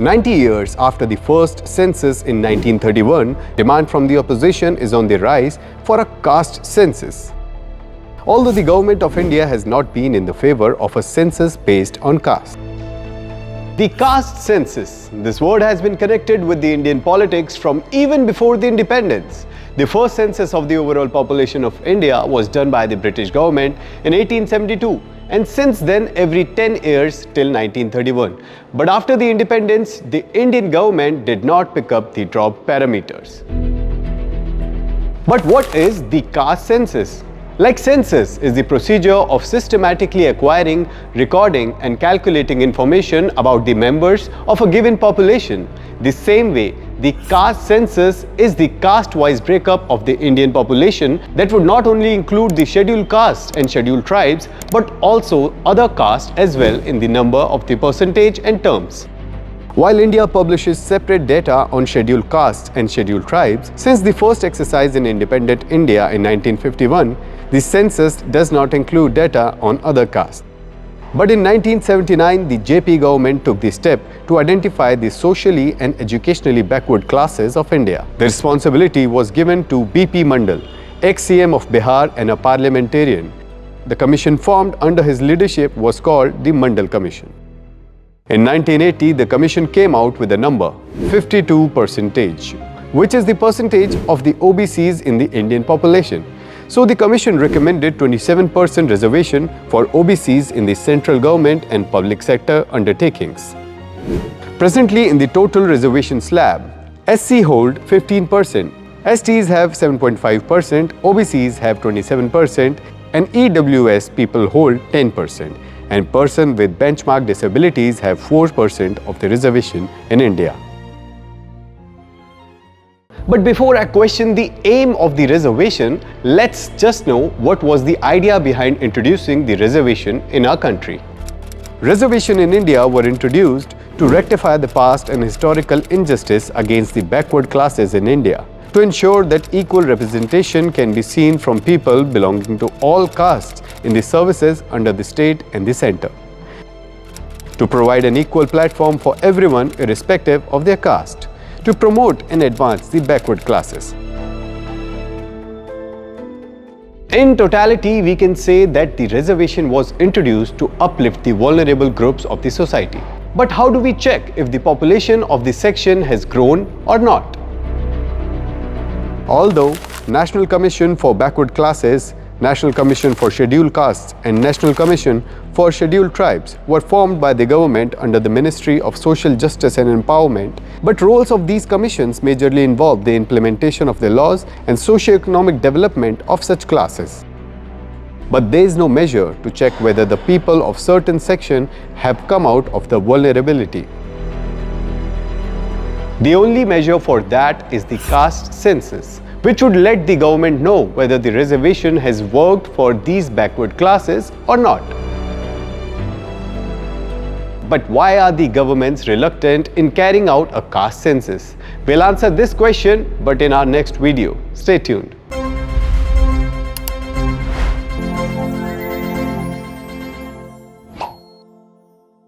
90 years after the first census in 1931, demand from the opposition is on the rise for a caste census. Although the government of India has not been in the favor of a census based on caste. The caste census. This word has been connected with the Indian politics from even before the independence. The first census of the overall population of India was done by the British government in 1872, and since then every 10 years till 1931. But after the independence, the Indian government did not pick up the dropped parameters. But what is the caste census? Like census is the procedure of systematically acquiring, recording and calculating information about the members of a given population. The same way, the caste census is the caste-wise breakup of the Indian population that would not only include the scheduled castes and scheduled tribes, but also other castes as well in the number of the percentage and terms. While India publishes separate data on scheduled castes and scheduled tribes, since the first exercise in independent India in 1951, the census does not include data on other castes. But in 1979, the JP government took the step to identify the socially and educationally backward classes of India. The responsibility was given to BP Mandal, ex-CM of Bihar and a parliamentarian. The commission formed under his leadership was called the Mandal Commission. In 1980, the commission came out with a number, 52%, which is the percentage of the OBCs in the Indian population. So the commission recommended 27% reservation for OBCs in the central government and public sector undertakings. Presently, in the total reservation slab, SC hold 15%, STs have 7.5%, OBCs have 27%, and EWS people hold 10%, and person with benchmark disabilities have 4% of the reservation in India. But before I question the aim of the reservation, let's just know what was the idea behind introducing the reservation in our country. Reservation in India were introduced to rectify the past and historical injustice against the backward classes in India, to ensure that equal representation can be seen from people belonging to all castes in the services under the state and the center, to provide an equal platform for everyone irrespective of their caste, to promote and advance the backward classes. In totality, we can say that the reservation was introduced to uplift the vulnerable groups of the society. But how do we check if the population of the section has grown or not? Although National Commission for Backward Classes, National Commission for Scheduled Castes and National Commission for Scheduled Tribes were formed by the government under the Ministry of Social Justice and Empowerment, but roles of these commissions majorly involved the implementation of the laws and socio-economic development of such classes. But there is no measure to check whether the people of certain section have come out of the vulnerability. The only measure for that is the caste census, which would let the government know whether the reservation has worked for these backward classes or not. But why are the governments reluctant in carrying out a caste census? We'll answer this question, but in our next video. Stay tuned.